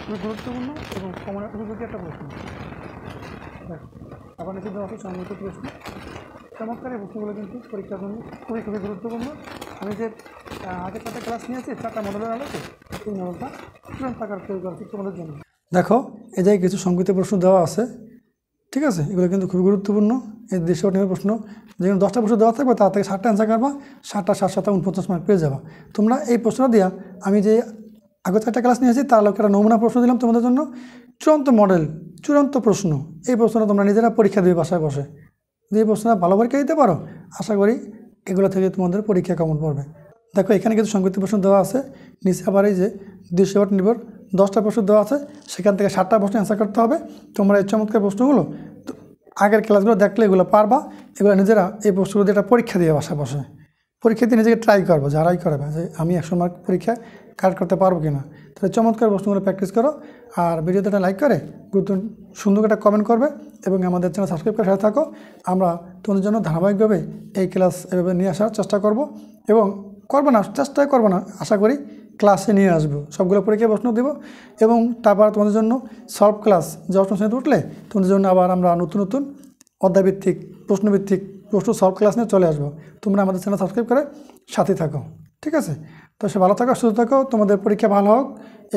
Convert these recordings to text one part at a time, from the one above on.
খুবই গুরুত্বপূর্ণ এবং কমনের উপযোগী একটা প্রশ্ন। আবার নিচে দেওয়া আছে সম্মিলিত প্রশ্ন। চমৎকার এই প্রশ্নগুলো কিন্তু পরীক্ষার জন্য খুবই গুরুত্বপূর্ণ। আমি যে আগে 4টা ক্লাস নিয়েছি 4টা মডেলের আলোকে এই মডেলটা চূড়ান্ত আকার তৈরি করা তোমাদের জন্য। দেখো এই জায়গায় কিছু সংক্ষিপ্ত প্রশ্ন দেওয়া আছে, ঠিক আছে? এগুলো কিন্তু খুবই গুরুত্বপূর্ণ। এই 150 নিয়ে প্রশ্ন, যেখানে 10টা প্রশ্ন দেওয়া থাকবে তার থেকে 7টা অ্যান্সার করবা, 7টা 7 7 49 মার্ক পেয়ে যাবা তোমরা। এই প্রশ্নটা দিয়া আমি যে আগে 4টা ক্লাস নিয়েছি তার লোক একটা নমুনা প্রশ্ন দিলাম তোমাদের জন্য, চূড়ান্ত মডেল, চূড়ান্ত প্রশ্ন। এই প্রশ্নটা তোমরা নিজেরা পরীক্ষা দিবে বাসায় বসে। যদি এই প্রশ্নটা ভালো পরীক্ষা দিতে পারো, আশা করি এগুলো থেকে তোমাদের পরীক্ষা কেমন পড়বে। দেখো এখানে কিছু সংক্ষিপ্ত প্রশ্ন দেওয়া আছে, নিচে আবার এই যে 200 ওয়াট নির্ভর 10টা প্রশ্ন দেওয়া আছে, সেখান থেকে 7টা প্রশ্ন অ্যান্সার করতে হবে। তোমরা এই চমৎকার প্রশ্নগুলো আগের ক্লাসগুলো দেখলে এগুলো পারবা। এগুলো নিজেরা এই প্রশ্নগুলো দিয়ে একটা পরীক্ষা দিয়ে বাসা বসে পরীক্ষা দিয়ে নিজেকে ট্রাই করবো, যারাই করবে যে আমি 100 মার্ক পরীক্ষায় কারেক্ট করতে পারবো কিনা। তাহলে চমৎকার প্রশ্নগুলো প্র্যাকটিস করো, আর ভিডিওতে একটা লাইক করে সুন্দর একটা কমেন্ট করবে এবং আমাদের চ্যানেল সাবস্ক্রাইব করে সাথে থাকো। আমরা তোমাদের জন্য ধারাবাহিকভাবে এই ক্লাস এভাবে নিয়ে আসার চেষ্টা করব এবং চেষ্টাই করবো না, আশা করি ক্লাসে নিয়ে আসবো। সবগুলো পরীক্ষায় প্রশ্ন দেবো এবং তারপর তোমাদের জন্য সলভ ক্লাস যে অষ্টম শ্রেণীতে উঠলে তোমাদের জন্য আবার আমরা নতুন নতুন অধ্যায়ভিত্তিক প্রশ্নভিত্তিক প্রশ্ন সলভ ক্লাস নিয়ে চলে আসবো। তোমরা আমাদের চ্যানেল সাবস্ক্রাইব করে সাথে থাকো, ঠিক আছে? তো সে ভালো থাকো, সুস্থ থাকো, তোমাদের পরীক্ষা ভালো হোক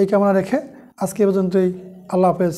এই কামনা রেখে আজকে এ পর্যন্তই। আল্লাহ হাফেজ।